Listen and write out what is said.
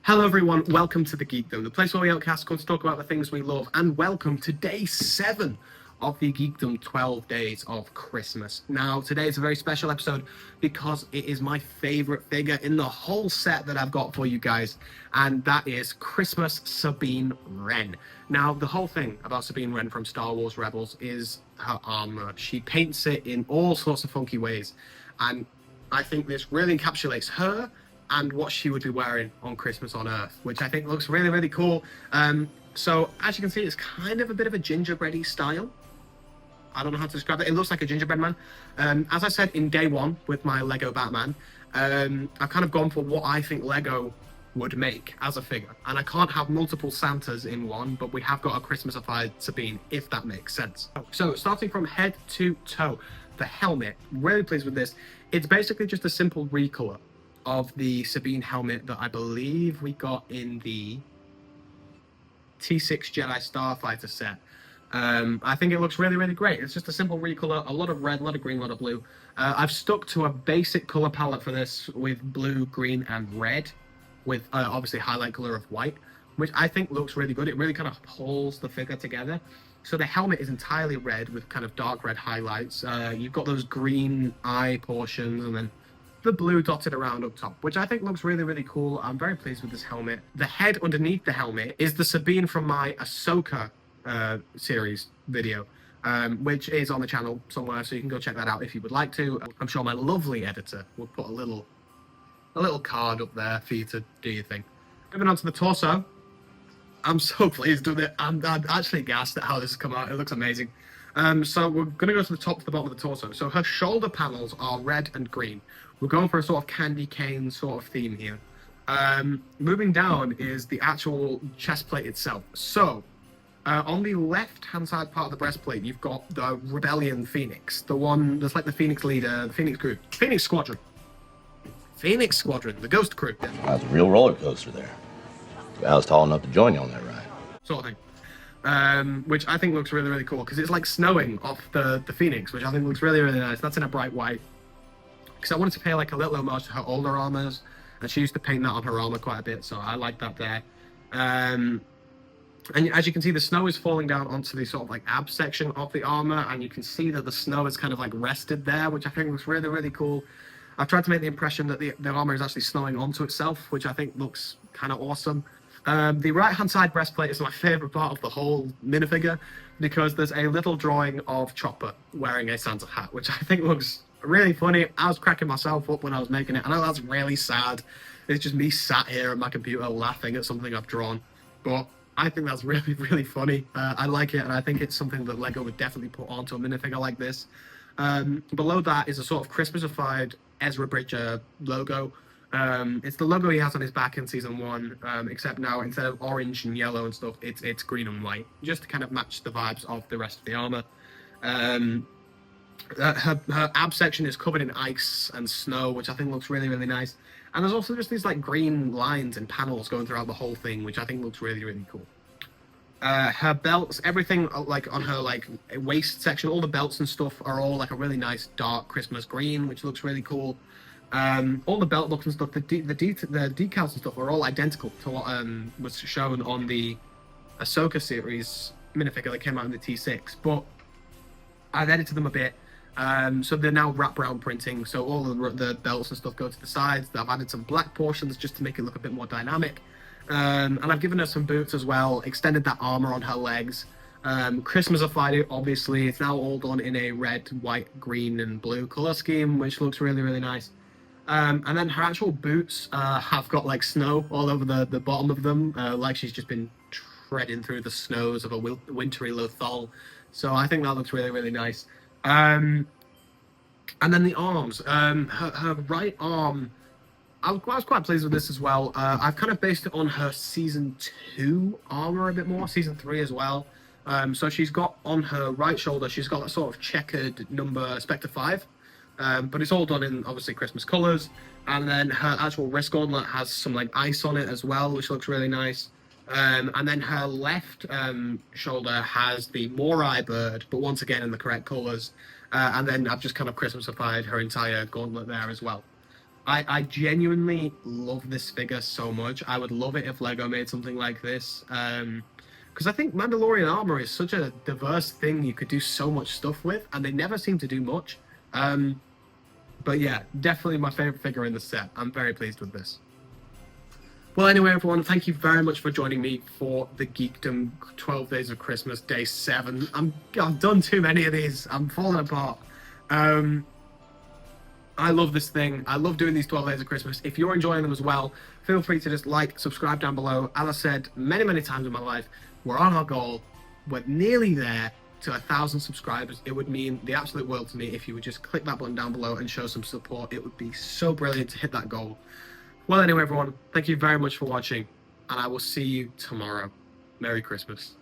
Hello everyone, welcome to the Geekdom, the place where we outcast come to talk about the things we love, and welcome to day 7 of the Geekdom 12 Days of Christmas. Now, today is a very special episode because it is my favourite figure in the whole set that I've got for you guys, and that is Christmas SABINE WREN. Now, the whole thing about SABINE WREN from Star Wars Rebels is her armour. She paints it in all sorts of funky ways, and I think this really encapsulates her and what she would be wearing on Christmas on Earth, which I think looks really, really cool. So as you can see, it's kind of a bit of a gingerbready style. I don't know how to describe it. It looks like a gingerbread man. As I said in day 1 with my Lego Batman, I've kind of gone for what I think Lego would make as a figure. And I can't have multiple Santas in one, but we have got a Christmasified Sabine, if that makes sense. So starting from head to toe, the helmet, really pleased with this. It's basically just a simple recolor of the Sabine helmet that I believe we got in the T6 Jedi Starfighter set. I think it looks really, really great. It's just a simple recolor, a lot of red, a lot of green, a lot of blue. I've stuck to a basic color palette for this with blue, green, and red, with obviously highlight color of white, which I think looks really good. It really kind of pulls the figure together. So the helmet is entirely red with kind of dark red highlights. You've got those green eye portions, and then the blue dotted around up top, which I think looks really, really cool. I'm very pleased with this helmet. The head underneath the helmet is the Sabine from my Ahsoka series video, which is on the channel somewhere, so you can go check that out if you would like to. I'm sure my lovely editor will put a little card up there for you to do your thing. Moving on to the torso, I'm so pleased with it. I'm actually gassed at how this has come out. It looks amazing. So we're going to go to the top to the bottom of the torso. So her shoulder panels are red and green. We're going for a sort of candy cane sort of theme here. Moving down is the actual chest plate itself. So on the left-hand side part of the breastplate, you've got the Rebellion Phoenix, the one that's like the Phoenix leader, the Phoenix crew, Phoenix Squadron, the Ghost Crew. That's a real roller coaster there. I was tall enough to join you on that ride. Sort of thing. Which I think looks really, really cool because it's like snowing off the Phoenix, which I think looks really, really nice. That's in a bright white. Because I wanted to pay like a little homage to her older armors, and she used to paint that on her armor quite a bit, so I like that there. And as you can see, the snow is falling down onto the sort of like ab section of the armor, and you can see that the snow is kind of like rested there, which I think looks really, really cool. I've tried to make the impression that the armor is actually snowing onto itself, which I think looks kind of awesome. The right-hand side breastplate is my favorite part of the whole minifigure because there's a little drawing of Chopper wearing a Santa hat, which I think looks really funny. I was cracking myself up when I was making it. I know that's really sad. It's just me sat here at my computer laughing at something I've drawn, but I think that's really, really funny. I like it, and I think it's something that Lego would definitely put onto a minifigure like this. Below that is a sort of Christmasified Ezra Bridger logo. It's the logo he has on his back in season 1, except now instead of orange and yellow and stuff, it's green and white, just to kind of match the vibes of the rest of the armor. Her ab section is covered in ice and snow, which I think looks really, really nice. And there's also just these like green lines and panels going throughout the whole thing, which I think looks really, really cool. Her belts, everything like on her like waist section, all the belts and stuff are all like a really nice dark Christmas green, which looks really cool. All the belt looks and stuff, the decals and stuff are all identical to what was shown on the Ahsoka series minifigure that came out in the T6, but I've edited them a bit. So they're now wraparound printing, so all the belts and stuff go to the sides. I've added some black portions just to make it look a bit more dynamic. And I've given her some boots as well, extended that armor on her legs. Christmasified it, obviously. It's now all done in a red, white, green, and blue color scheme, which looks really, really nice. And then her actual boots have got like snow all over the bottom of them, like she's just been treading through the snows of a wintry Lothal. So I think that looks really, really nice. And then the arms, her right arm, I was quite pleased with this as well. I've kind of based it on her season 2 armor a bit more, season 3 as well. So she's got on her right shoulder, she's got that sort of checkered number Spectre 5. But it's all done in obviously Christmas colors, and then her actual wrist gauntlet has some like ice on it as well, which looks really nice. And then her left shoulder has the Morai bird, but once again in the correct colors. And then I've just kind of Christmasified her entire gauntlet there as well. I genuinely love this figure so much. I would love it if Lego made something like this. Because I think Mandalorian armor is such a diverse thing you could do so much stuff with, and they never seem to do much. But yeah, definitely my favorite figure in the set. I'm very pleased with this. Well, anyway, everyone, thank you very much for joining me for the Geekdom 12 Days of Christmas, Day 7. I've done too many of these. I'm falling apart. I love this thing. I love doing these 12 Days of Christmas. If you're enjoying them as well, feel free to just like, subscribe down below. As I said many, many times in my life, we're on our goal. We're nearly there to 1,000 subscribers. It would mean the absolute world to me if you would just click that button down below and show some support. It would be so brilliant to hit that goal. Well, anyway, everyone, thank you very much for watching, and I will see you tomorrow. Merry Christmas.